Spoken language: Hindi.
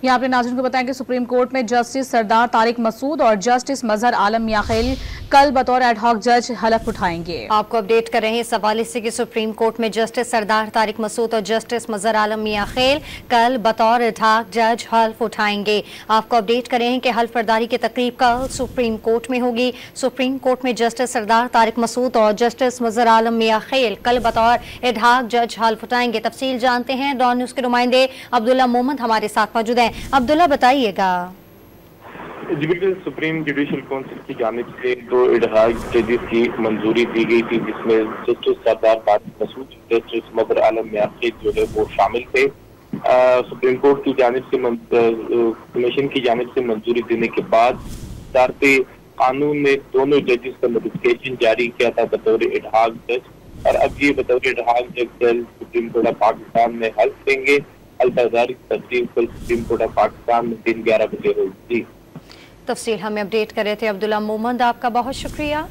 यहाँ पे नाज़रीन को बताएं कि सुप्रीम कोर्ट में जस्टिस सरदार तारिक मसूद और जस्टिस मजहर आलम मियां खैल कल बतौर एडहॉक जज हलफ उठाएंगे। आपको अपडेट कर रहे हैं इस हवाले से कि सुप्रीम कोर्ट में जस्टिस सरदार तारिक मसूद और जस्टिस मजहर आलम मियां खैल कल बतौर एडहॉक जज हल्फ उठाएंगे। आपको अपडेट कर रहे हैं कि हल्फ बर्दारी की तकरीब कल सुप्रीम कोर्ट में होगी। सुप्रीम कोर्ट में जस्टिस सरदार तारिक मसूद और जस्टिस मजहर आलम मियां खैल कल बतौर एडहॉक जज हल्फ उठाएंगे। तफसील जानते हैं, डॉन न्यूज़ के नुमाइंदे अब्दुल्ला मोहम्मद हमारे साथ मौजूद हैं। अब्दुल्ला, बताइएगा। जी बिल्कुल, सुप्रीम जुडिशल काउंसिल की जानिब से 2 एडहॉक जजेस की मंजूरी दी गई थी, जिसमें जस्टिस सरदार तारिक मसूद, जस्टिस मजहर आलम मियां खैल जो है वो शामिल थे। सुप्रीम कोर्ट की जानिब से कमीशन की जानिब से मंजूरी देने के बाद वजारत कानून ने दोनों जजेस का नोटिफिकेशन जारी किया था बतौर एडहॉक जज, और अब ये बतौर एडहॉक जज सुप्रीम कोर्ट ऑफ पाकिस्तान में हल्फ देंगे। हल्फ की तस्दीक कल सुप्रीम कोर्ट ऑफ पाकिस्तान में दिन 11 बजे होगी। तफसील हमें अपडेट कर रहे थे अब्दुल्ला मोहम्मद, आपका बहुत शुक्रिया।